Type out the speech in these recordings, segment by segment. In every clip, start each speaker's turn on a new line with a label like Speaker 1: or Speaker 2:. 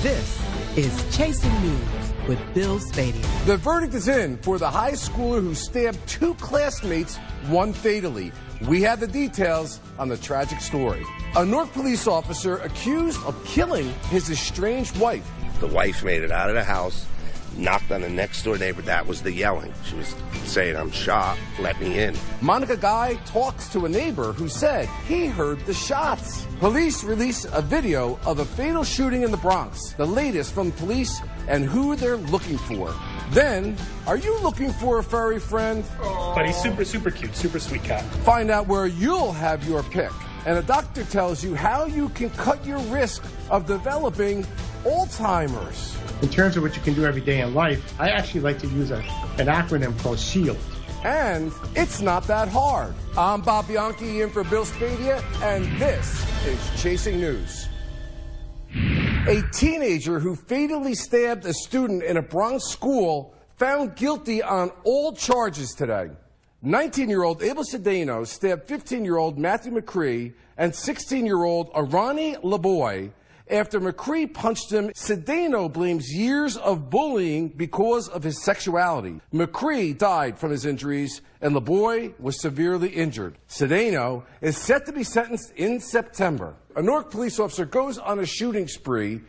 Speaker 1: This is Chasing News with Bill Spadea.
Speaker 2: The verdict is in for the high schooler who stabbed two classmates, one fatally. We have the details on the tragic story. A Newark police officer accused of killing his estranged wife.
Speaker 3: The wife made it out of the house, knocked on the next door neighbor. That was the yelling. She was saying, "I'm shot, let me in."
Speaker 2: Monica Guy talks to a neighbor who said he heard the shots. Police release a video of a fatal shooting in the Bronx, the latest from police and who they're looking for. Then, are you looking for a furry friend?
Speaker 4: But he's super cute, super sweet cat.
Speaker 2: Find out where you'll have your pick. And a doctor tells you how you can cut your risk of developing Alzheimer's.
Speaker 5: In terms of what you can do every day in life, I actually like to use an acronym called SHIELD.
Speaker 2: And it's not that hard. I'm Bob Bianchi in for Bill Spadea, and this is Chasing News. A teenager who fatally stabbed a student in a Bronx school found guilty on all charges today. 19-year-old Bill Spadea stabbed 15-year-old Matthew McCree and 16-year-old Arani LeBoy. After McCree punched him, Spadea blames years of bullying because of his sexuality. McCree died from his injuries, and LeBoy was severely injured. Spadea is set to be sentenced in September. A Newark police officer goes on a shooting spree,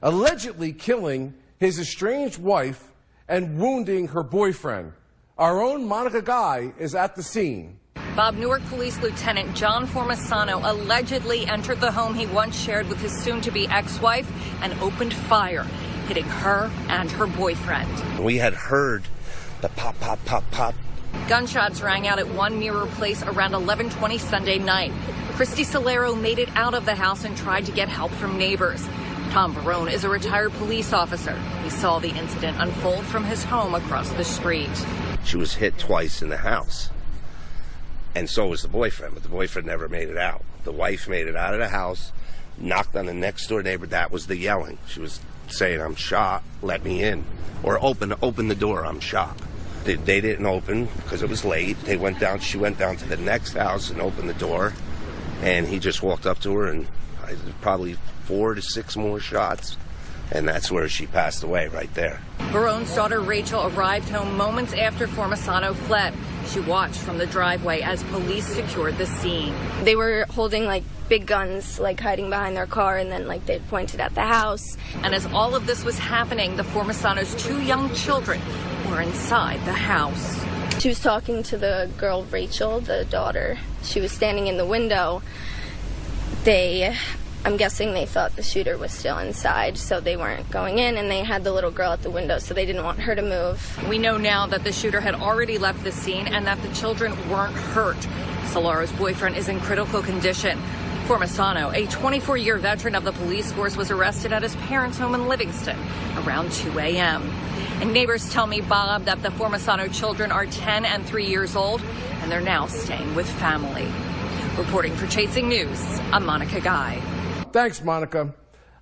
Speaker 2: allegedly killing his estranged wife and wounding her boyfriend. Our own Monica Guy is at the scene.
Speaker 6: Bob, Newark Police Lieutenant John Formasano allegedly entered the home he once shared with his soon-to-be ex-wife and opened fire, hitting her and her boyfriend.
Speaker 3: We had heard the pop, pop, pop, pop.
Speaker 6: Gunshots rang out at One Mirror Place around 11:20 Sunday night. Christy Solero made it out of the house and tried to get help from neighbors. Tom Barone is a retired police officer. He saw the incident unfold from his home across the street.
Speaker 3: She was hit twice in the house. And so was the boyfriend, but the boyfriend never made it out. The wife made it out of the house, knocked on the next door neighbor. That was the yelling. She was saying, "I'm shot, let me in." Or open the door, "I'm shot." They didn't open because it was late. She went down to the next house and opened the door. And he just walked up to her and probably 4 to 6 more shots. And that's where she passed away, right there.
Speaker 6: Barone's daughter Rachel arrived home moments after Formasano fled. She watched from the driveway as police secured the scene.
Speaker 7: They were holding big guns, hiding behind their car, and then they pointed at the house.
Speaker 6: And as all of this was happening, the Formasano's 2 young children were inside the house.
Speaker 7: She was talking to the girl Rachel, the daughter. She was standing in the window. I'm guessing they thought the shooter was still inside, so they weren't going in, and they had the little girl at the window, so they didn't want her to move.
Speaker 6: We know now that the shooter had already left the scene and that the children weren't hurt. Solaro's boyfriend is in critical condition. Formasano, a 24-year veteran of the police force, was arrested at his parents' home in Livingston around 2 a.m. And neighbors tell me, Bob, that the Formasano children are 10 and 3 years old, and they're now staying with family. Reporting for Chasing News, I'm Monica Guy.
Speaker 2: Thanks, Monica.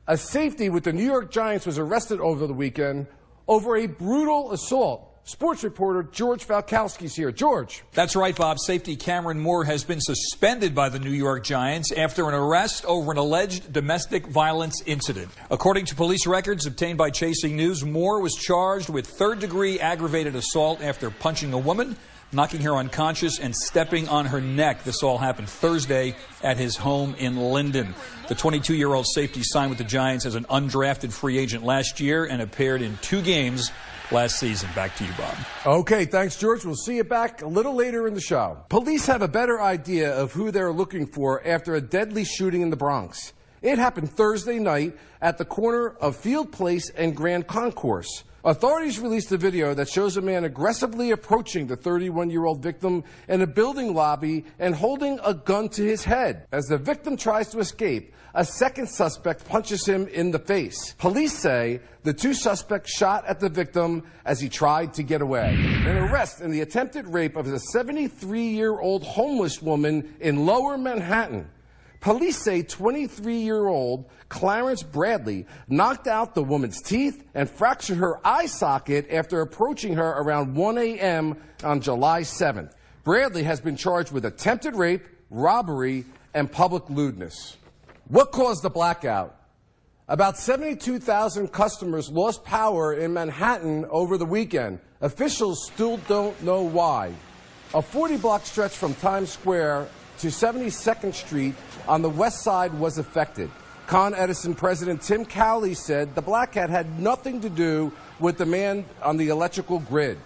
Speaker 2: A safety with the New York Giants was arrested over the weekend over a brutal assault. Sports reporter George Falkowski's here. George.
Speaker 8: That's right, Bob. Safety Kamrin Moore has been suspended by the New York Giants after an arrest over an alleged domestic violence incident. According to police records obtained by Chasing News, Moore was charged with third-degree aggravated assault after punching a woman, knocking her unconscious, and stepping on her neck. This all happened Thursday at his home in Linden. The 22-year-old safety signed with the Giants as an undrafted free agent last year and appeared in 2 games last season. Back to you, Bob.
Speaker 2: Okay, thanks, George. We'll see you back a little later in the show. Police have a better idea of who they're looking for after a deadly shooting in the Bronx. It happened Thursday night at the corner of Field Place and Grand Concourse. Authorities released a video that shows a man aggressively approaching the 31-year-old victim in a building lobby and holding a gun to his head. As the victim tries to escape, a second suspect punches him in the face. Police say the 2 suspects shot at the victim as he tried to get away. An arrest in the attempted rape of a 73-year-old homeless woman in Lower Manhattan. Police say 23-year-old Clarence Bradley knocked out the woman's teeth and fractured her eye socket after approaching her around 1 a.m. on July 7th. Bradley has been charged with attempted rape, robbery, and public lewdness. What caused the blackout? About 72,000 customers lost power in Manhattan over the weekend. Officials still don't know why. A 40-block stretch from Times Square to 72nd Street on the west side was affected. Con Edison President Tim Cowley said the blackout had nothing to do with demand on the electrical grid.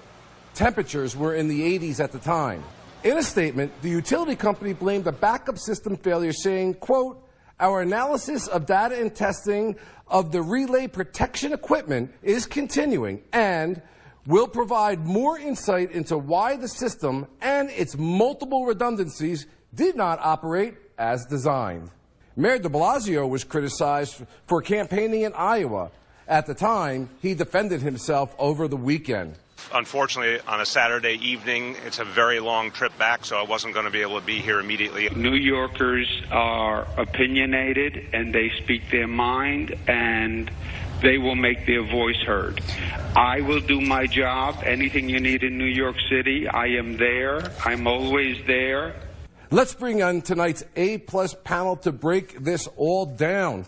Speaker 2: Temperatures were in the 80s at the time. In a statement, the utility company blamed a backup system failure, saying, quote, "Our analysis of data and testing of the relay protection equipment is continuing and will provide more insight into why the system and its multiple redundancies did not operate as designed." Mayor de Blasio was criticized for campaigning in Iowa. At the time, he defended himself over the weekend.
Speaker 9: Unfortunately, on a Saturday evening, it's a very long trip back, so I wasn't going to be able to be here immediately.
Speaker 10: New Yorkers are opinionated, and they speak their mind, and they will make their voice heard. I will do my job. Anything you need in New York City, I am there. I'm always there.
Speaker 2: Let's bring on tonight's A-plus panel to break this all down.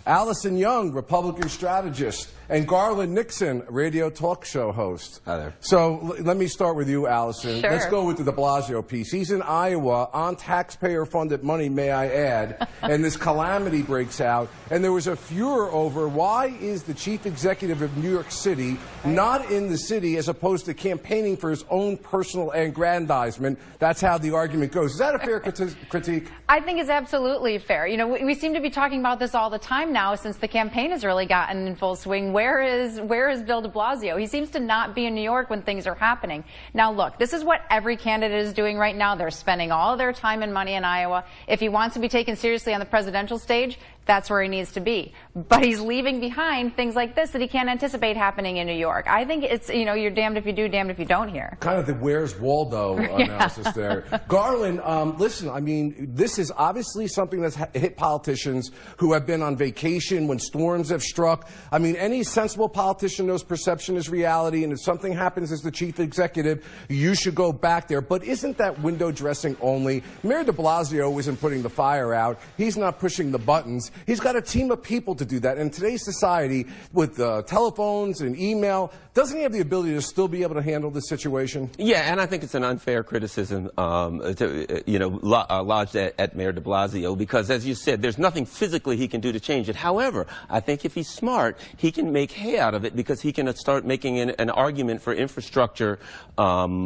Speaker 2: Alison Young, Republican strategist, and Garland Nixon, radio talk show host.
Speaker 11: Hi there.
Speaker 2: So let me start with you, Alison.
Speaker 7: Sure.
Speaker 2: Let's go with the de Blasio piece. He's in Iowa on taxpayer-funded money, may I add, and this calamity breaks out. And there was a furor over why is the chief executive of New York City not in the city as opposed to campaigning for his own personal aggrandizement. That's how the argument goes. Is that a fair critique?
Speaker 12: I think it's absolutely fair. You know, we seem to be talking about this all the time now since the campaign has really gotten in full swing. Where is Bill de Blasio? He seems to not be in New York when things are happening. Now, look, this is what every candidate is doing right now. They're spending all their time and money in Iowa. If he wants to be taken seriously on the presidential stage, that's where he needs to be. But he's leaving behind things like this that he can't anticipate happening in New York. I think it's, you know, you're damned if you do, damned if you don't here.
Speaker 2: Kind of the Where's Waldo analysis there. Garland, listen, I mean, this is obviously something that's hit politicians who have been on vacation when storms have struck. I mean, any sensible politician knows perception is reality, and if something happens as the chief executive, you should go back there. But isn't that window dressing only? Mayor de Blasio isn't putting the fire out. He's not pushing the buttons. He's got a team of people to do that. In today's society, with telephones and email, doesn't he have the ability to still be able to handle this situation?
Speaker 11: Yeah, and I think it's an unfair criticism lodged at Mayor de Blasio because, as you said, there's nothing physically he can do to change it. However, I think if he's smart, he can make hay out of it because he can start making an argument for infrastructure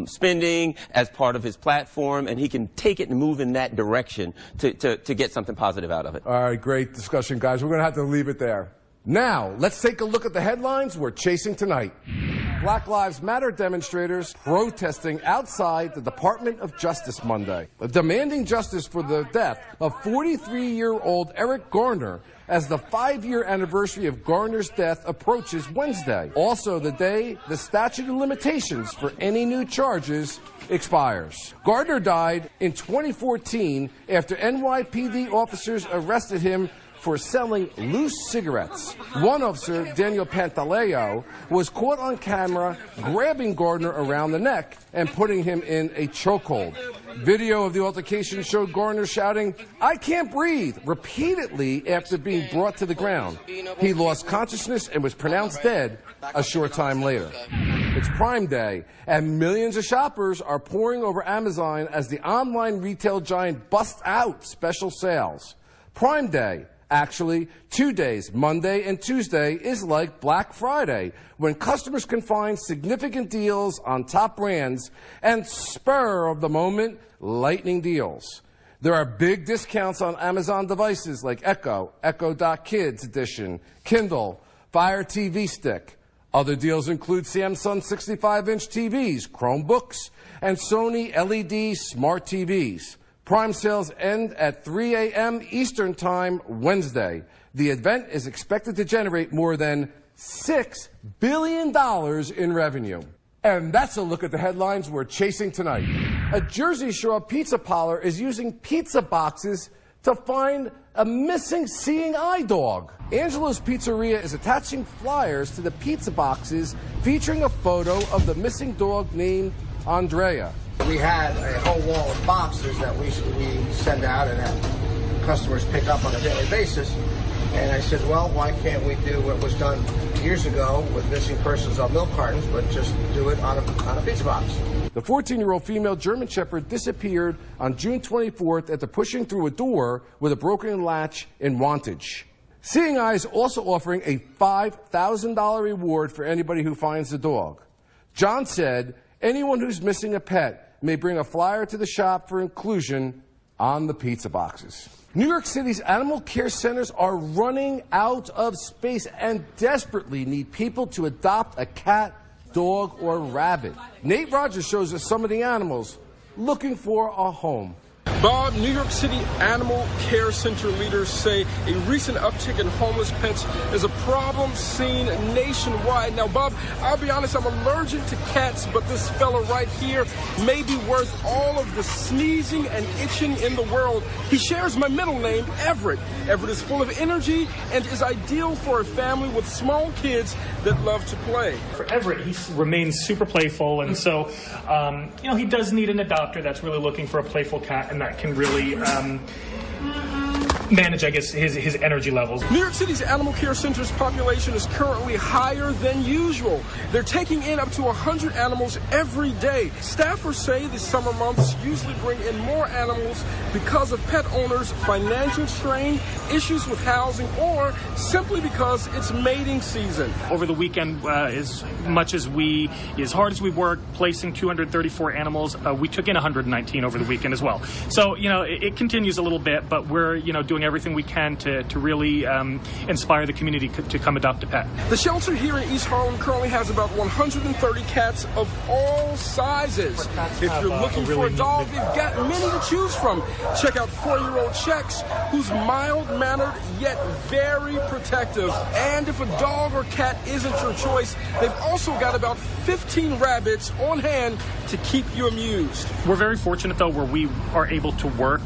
Speaker 11: spending as part of his platform, and he can take it and move in that direction to get something positive out of it.
Speaker 2: All right, great discussion, guys. We're going to have to leave it there. Now, let's take a look at the headlines we're chasing tonight. Black Lives Matter demonstrators protesting outside the Department of Justice Monday, demanding justice for the death of 43-year-old Eric Garner as the 5-year anniversary of Garner's death approaches Wednesday. Also the day the statute of limitations for any new charges expires. Garner died in 2014 after NYPD officers arrested him for selling loose cigarettes. One officer, Daniel Pantaleo, was caught on camera grabbing Garner around the neck and putting him in a chokehold. Video of the altercation showed Garner shouting, "I can't breathe," repeatedly after being brought to the ground. He lost consciousness and was pronounced dead a short time later. It's Prime Day, and millions of shoppers are pouring over Amazon as the online retail giant busts out special sales. Prime Day, actually, 2 days, Monday and Tuesday, is like Black Friday, when customers can find significant deals on top brands and spur of the moment lightning deals. There are big discounts on Amazon devices like Echo, Echo.Kids Edition, Kindle, Fire TV Stick. Other deals include Samsung 65-inch TVs, Chromebooks, and Sony LED smart TVs. Prime sales end at 3 a.m. Eastern Time Wednesday. The event is expected to generate more than $6 billion in revenue. And that's a look at the headlines we're chasing tonight. A Jersey Shore pizza parlor is using pizza boxes to find a missing seeing eye dog. Angelo's Pizzeria is attaching flyers to the pizza boxes featuring a photo of the missing dog named Andrea.
Speaker 13: We had a whole wall of boxes that we send out and have customers pick up on a daily basis. And I said, well, why can't we do what was done years ago with missing persons on milk cartons, but just do it on a pizza box?
Speaker 2: The 14-year-old female German Shepherd disappeared on June 24th after pushing through a door with a broken latch in Wantage. Seeing Eye is also offering a $5,000 reward for anybody who finds the dog. John said anyone who's missing a pet may bring a flyer to the shop for inclusion on the pizza boxes. New York City's animal care centers are running out of space and desperately need people to adopt a cat, dog, or rabbit. Nate Rogers shows us some of the animals looking for a home.
Speaker 14: Bob, New York City animal care center leaders say a recent uptick in homeless pets is a problem seen nationwide. Now, Bob, I'll be honest, I'm allergic to cats, but this fella right here may be worth all of the sneezing and itching in the world. He shares my middle name, Everett. Everett is full of energy and is ideal for a family with small kids that love to play.
Speaker 4: For Everett, he remains super playful, and so, he does need an adopter that's really looking for a playful cat, and that can really manage, I guess, his energy levels.
Speaker 14: New York City's animal care center's population is currently higher than usual. They're taking in up to 100 animals every day. Staffers say the summer months usually bring in more animals because of pet owners' financial strain, issues with housing, or simply because it's mating season.
Speaker 4: Over the weekend, as hard as we work placing 234 animals, we took in 119 over the weekend as well. So, it continues a little bit, but we're, doing everything we can to really inspire the community to come adopt a pet.
Speaker 14: The shelter here in East Harlem currently has about 130 cats of all sizes. If you're looking for a dog, they've got many to choose from. Check out 4-year-old Chex, who's mild-mannered yet very protective. And if a dog or cat isn't your choice, they've also got about 15 rabbits on hand to keep you amused.
Speaker 4: We're very fortunate, though, where we are able to work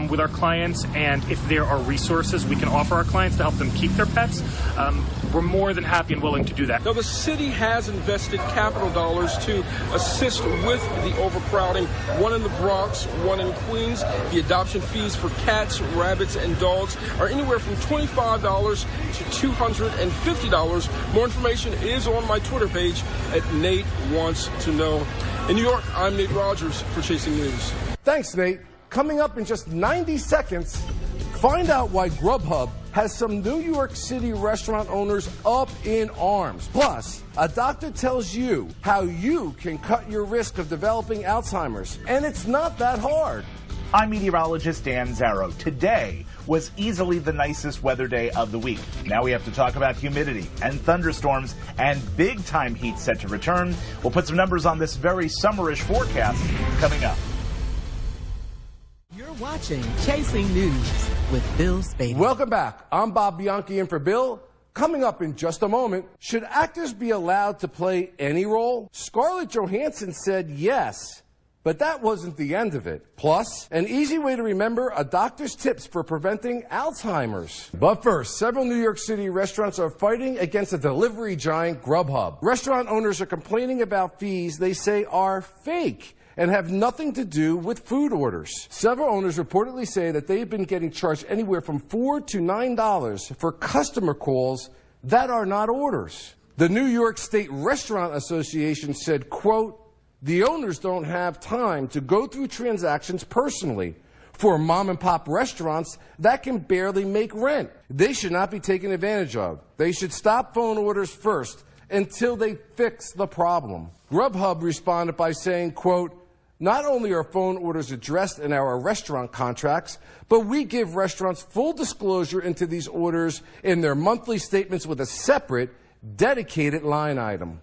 Speaker 4: with our clients, and if there are resources we can offer our clients to help them keep their pets, we're more than happy and willing to do that.
Speaker 14: Now, the city has invested capital dollars to assist with the overcrowding, one in the Bronx, one in Queens. The adoption fees for cats, rabbits, and dogs are anywhere from $25 to $250. More information is on my Twitter page at Nate Wants to Know. In New York, I'm Nate Rogers for Chasing News.
Speaker 2: Thanks, Nate. Coming up in just 90 seconds, find out why Grubhub has some New York City restaurant owners up in arms. Plus, a doctor tells you how you can cut your risk of developing Alzheimer's. And it's not that hard.
Speaker 15: I'm meteorologist Dan Zarrow. Today was easily the nicest weather day of the week. Now we have to talk about humidity and thunderstorms and big-time heat set to return. We'll put some numbers on this very summerish forecast coming up.
Speaker 1: You're watching Chasing News with Bill Spadea.
Speaker 2: Welcome back. I'm Bob Bianchi in for Bill. Coming up in just a moment, should actors be allowed to play any role? Scarlett Johansson said yes, but that wasn't the end of it. Plus, an easy way to remember a doctor's tips for preventing Alzheimer's. But first, several New York City restaurants are fighting against the delivery giant Grubhub. Restaurant owners are complaining about fees they say are fake and have nothing to do with food orders. Several owners reportedly say that they've been getting charged anywhere from $4 to $9 for customer calls that are not orders. The New York State Restaurant Association said, quote, the owners don't have time to go through transactions personally. For mom and pop restaurants, that can barely make rent. They should not be taken advantage of. They should stop phone orders first until they fix the problem. Grubhub responded by saying, quote, not only are phone orders addressed in our restaurant contracts, but we give restaurants full disclosure into these orders in their monthly statements with a separate, dedicated line item.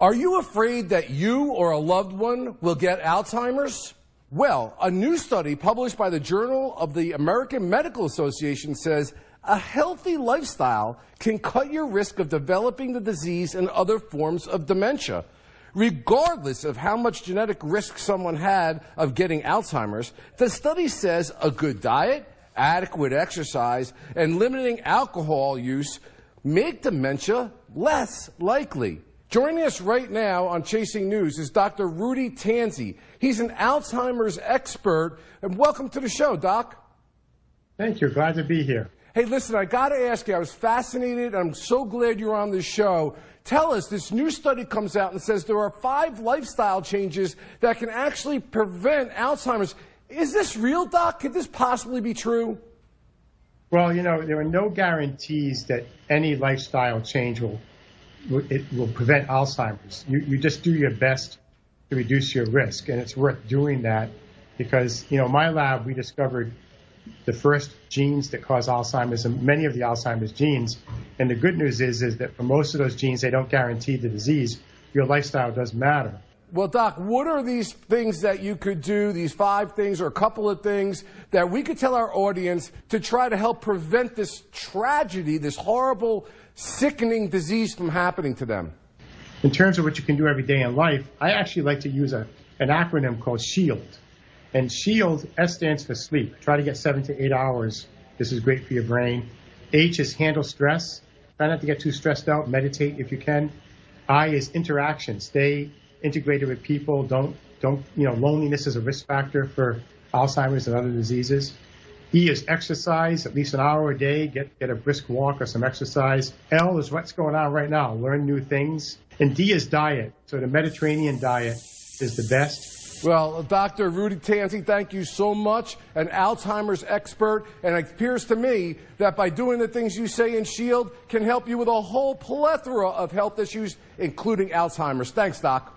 Speaker 2: Are you afraid that you or a loved one will get Alzheimer's? Well, a new study published by the Journal of the American Medical Association says a healthy lifestyle can cut your risk of developing the disease and other forms of dementia. Regardless of how much genetic risk someone had of getting Alzheimer's, the study says a good diet, adequate exercise, and limiting alcohol use make dementia less likely. Joining us right now on Chasing News is Dr. Rudy Tanzi. He's an Alzheimer's expert. And welcome to the show, Doc.
Speaker 5: Thank you. Glad to be here.
Speaker 2: Hey, listen, I got to ask you, I was fascinated. I'm so glad you're on this show. Tell us, this new study comes out and says there are 5 lifestyle changes that can actually prevent Alzheimer's. Is this real, Doc? Could this possibly be true?
Speaker 5: Well, you know, there are no guarantees that any lifestyle change will prevent Alzheimer's. You just do your best to reduce your risk, and it's worth doing that because, you know, in my lab, we discovered the first genes that cause Alzheimer's and many of the Alzheimer's genes. And the good news is that for most of those genes, they don't guarantee the disease. Your lifestyle does matter.
Speaker 2: Well, Doc, what are these things that you could do, these 5 things or a couple of things that we could tell our audience to try to help prevent this tragedy, this horrible, sickening disease from happening to them?
Speaker 5: In terms of what you can do every day in life, I actually like to use an acronym called SHIELD. And SHIELD, S stands for sleep. Try to get 7 to 8 hours. This is great for your brain. H is handle stress. Try not to get too stressed out. Meditate if you can. I is interaction. Stay integrated with people. Don't, loneliness is a risk factor for Alzheimer's and other diseases. E is exercise, at least an hour a day. Get a brisk walk or some exercise. L is what's going on right now. Learn new things. And D is diet. So the Mediterranean diet is the best.
Speaker 2: Well, Dr. Rudy Tanzi, thank you so much, an Alzheimer's expert, and it appears to me that by doing the things you say in SHIELD can help you with a whole plethora of health issues, including Alzheimer's. Thanks, Doc.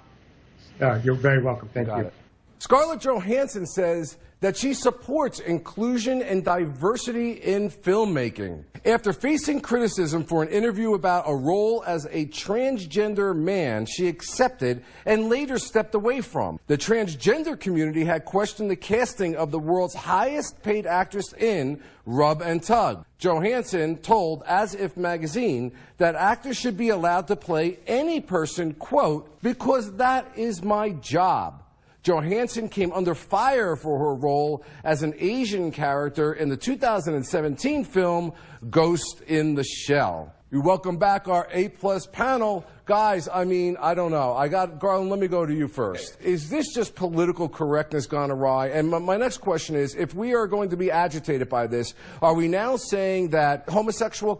Speaker 5: You're very welcome. Thank you.
Speaker 2: Scarlett Johansson says that she supports inclusion and diversity in filmmaking. After facing criticism for an interview about a role as a transgender man she accepted and later stepped away from. The transgender community had questioned the casting of the world's highest paid actress in Rub and Tug. Johansson told As If magazine that actors should be allowed to play any person, quote, because that is my job. Johansson came under fire for her role as an Asian character in the 2017 film Ghost in the Shell. We welcome back our A-plus panel. Guys, I mean, I don't know. Garland, let me go to you first. Is this just political correctness gone awry? And my next question is, if we are going to be agitated by this, are we now saying that homosexual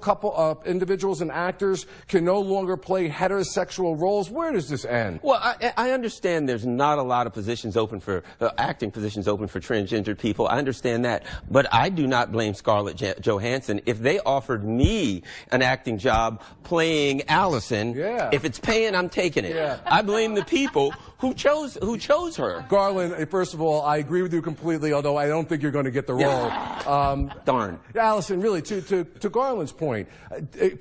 Speaker 2: individuals and actors can no longer play heterosexual roles? Where does this end?
Speaker 11: Well, I understand there's not a lot of positions open for, acting positions open for transgendered people. I understand that. But I do not blame Scarlett Johansson. If they offered me an acting job playing Alison, if it's paying, I'm taking it. I blame the people who chose her.
Speaker 2: Garland, first of all, I agree with you completely, although I don't think you're going to get the role.
Speaker 11: Darn.
Speaker 2: Alison, really, to Garland's point,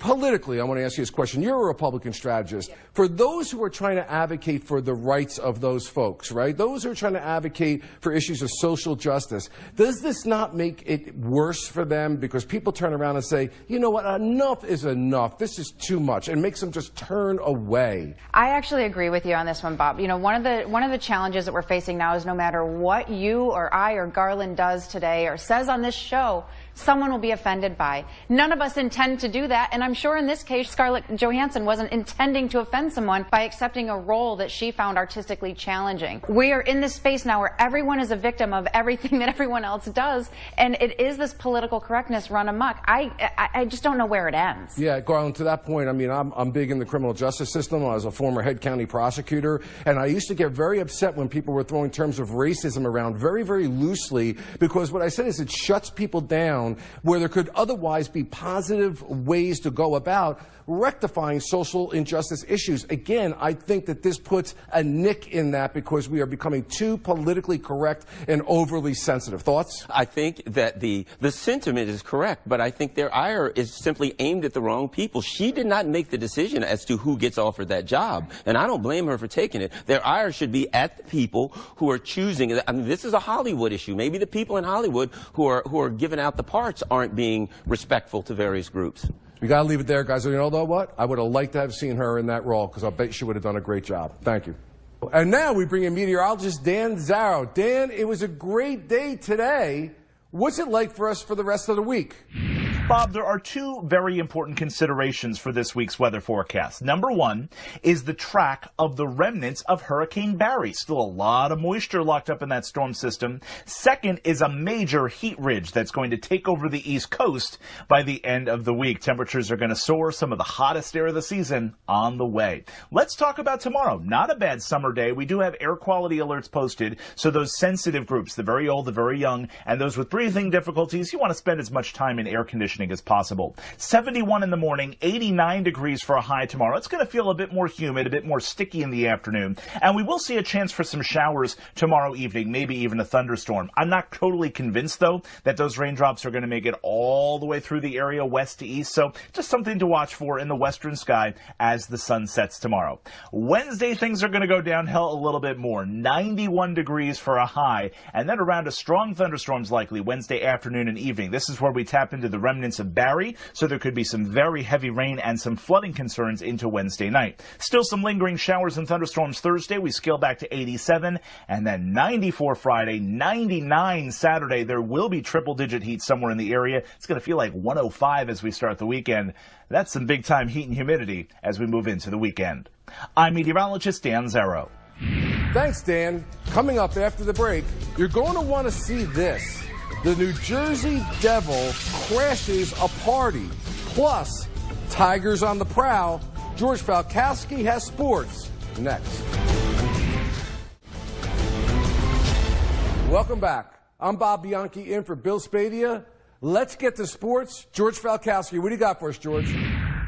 Speaker 2: politically, I want to ask you this question. You're a Republican strategist. For those who are trying to advocate for the rights of those folks, right, those who are trying to advocate for issues of social justice, does this not make it worse for them? Because people turn around and say, you know what, enough is enough. This is too much, and makes them just turn away.
Speaker 12: I actually agree with you on this one, Bob. You know, one of the challenges that we're facing now is no matter what you or I or Garland does today or says on this show, someone will be offended by. None of us intend to do that, and I'm sure in this case Scarlett Johansson wasn't intending to offend someone by accepting a role that she found artistically challenging. We are in this space now where everyone is a victim of everything that everyone else does, and it is this political correctness run amok. I just don't know where it ends.
Speaker 2: Yeah, Garland, to that point, I mean, I'm big in the criminal justice system. I was a former head county prosecutor, and I used to get very upset when people were throwing terms of racism around very, very loosely, because what I said is it shuts people down where there could otherwise be positive ways to go about rectifying social injustice issues. Again, I think that this puts a nick in that because we are becoming too politically correct and overly sensitive. Thoughts?
Speaker 11: I think that the sentiment is correct, but I think their ire is simply aimed at the wrong people. She did not make the decision as to who gets offered that job, and I don't blame her for taking it. Their ire should be at the people who are choosing. I mean, this is a Hollywood issue. Maybe the people in Hollywood who are giving out the parts aren't being respectful to various groups.
Speaker 2: We got to leave it there, guys. You know what? I would have liked to have seen her in that role because I bet she would have done a great job. Thank you. And now we bring in meteorologist Dan Zarrow. Dan, it was a great day today. What's it like for us for the rest of the week?
Speaker 15: Bob, there are two very important considerations for this week's weather forecast. Number one is the track of the remnants of Hurricane Barry. Still a lot of moisture locked up in that storm system. Second is a major heat ridge that's going to take over the East Coast by the end of the week. Temperatures are going to soar, some of the hottest air of the season on the way. Let's talk about tomorrow. Not a bad summer day. We do have air quality alerts posted, so those sensitive groups, the very old, the very young, and those with breathing difficulties, you want to spend as much time in air conditioning as possible. 71 in the morning, 89 degrees for a high tomorrow. It's going to feel a bit more humid, a bit more sticky in the afternoon, and we will see a chance for some showers tomorrow evening, maybe even a thunderstorm. I'm not totally convinced, though, that those raindrops are going to make it all the way through the area west to east, so just something to watch for in the western sky as the sun sets tomorrow. Wednesday, things are going to go downhill a little bit more. 91 degrees for a high, and then around a strong thunderstorms likely Wednesday afternoon and evening. This is where we tap into the remnants of Barry, so there could be some very heavy rain and some flooding concerns into Wednesday night. Still some lingering showers and thunderstorms Thursday. We scale back to 87, and then 94 Friday, 99 Saturday. There will be triple-digit heat somewhere in the area. It's going to feel like 105 as we start the weekend. That's some big-time heat and humidity as we move into the weekend. I'm meteorologist Dan Zero.
Speaker 2: Thanks, Dan. Coming up after the break, you're going to want to see this. The New Jersey Devil crashes a party. Plus, Tigers on the prowl. George Falkowski has sports. Next. Welcome back. I'm Bob Bianchi in for Bill Spadea. Let's get to sports. George Falkowski, what do you got for us, George?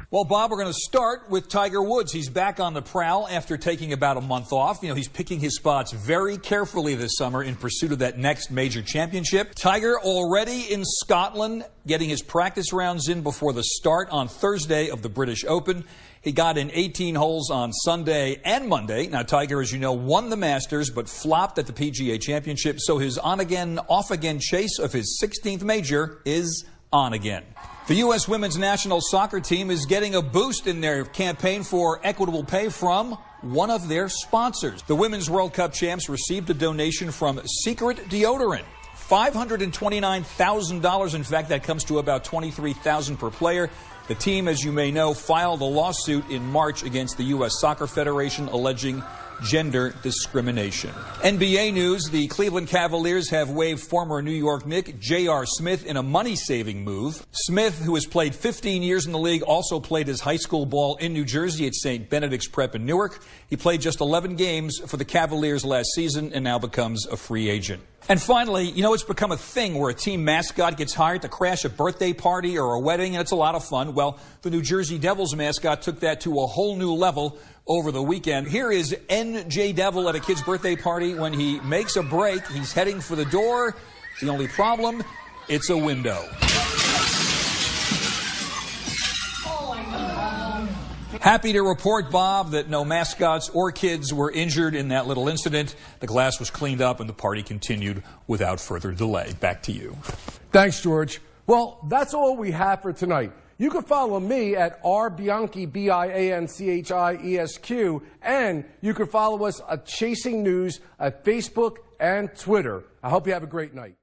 Speaker 8: Well, Bob, we're going to start with Tiger Woods. He's back on the prowl after taking about a month off. You know, he's picking his spots very carefully this summer in pursuit of that next major championship. Tiger already in Scotland, getting his practice rounds in before the start on Thursday of the British Open. He got in 18 holes on Sunday and Monday. Now, Tiger, as you know, won the Masters but flopped at the PGA Championship, so his on-again, off-again chase of his 16th major is on again. The U.S. women's national soccer team is getting a boost in their campaign for equitable pay from one of their sponsors. The Women's World Cup champs received a donation from Secret Deodorant. $529,000. In fact, that comes to about $23,000 per player. The team, as you may know, filed a lawsuit in March against the U.S. Soccer Federation alleging gender discrimination. NBA news, the Cleveland Cavaliers have waived former New York Knick J.R. Smith in a money-saving move. Smith, who has played 15 years in the league, also played his high school ball in New Jersey at St. Benedict's Prep in Newark. He played just 11 games for the Cavaliers last season and now becomes a free agent. And finally, you know, it's become a thing where a team mascot gets hired to crash a birthday party or a wedding, and it's a lot of fun. Well, the New Jersey Devils mascot took that to a whole new level over the weekend. Here is NJ Devil at a kid's birthday party. When he makes a break, he's heading for the door. The only problem, it's a window. Happy to report, Bob, that no mascots or kids were injured in that little incident. The glass was cleaned up and the party continued without further delay. Back to you.
Speaker 2: Thanks, George. Well, that's all we have for tonight. You can follow me at rbianchi, Bianchiesq, and you can follow us at Chasing News at Facebook and Twitter. I hope you have a great night.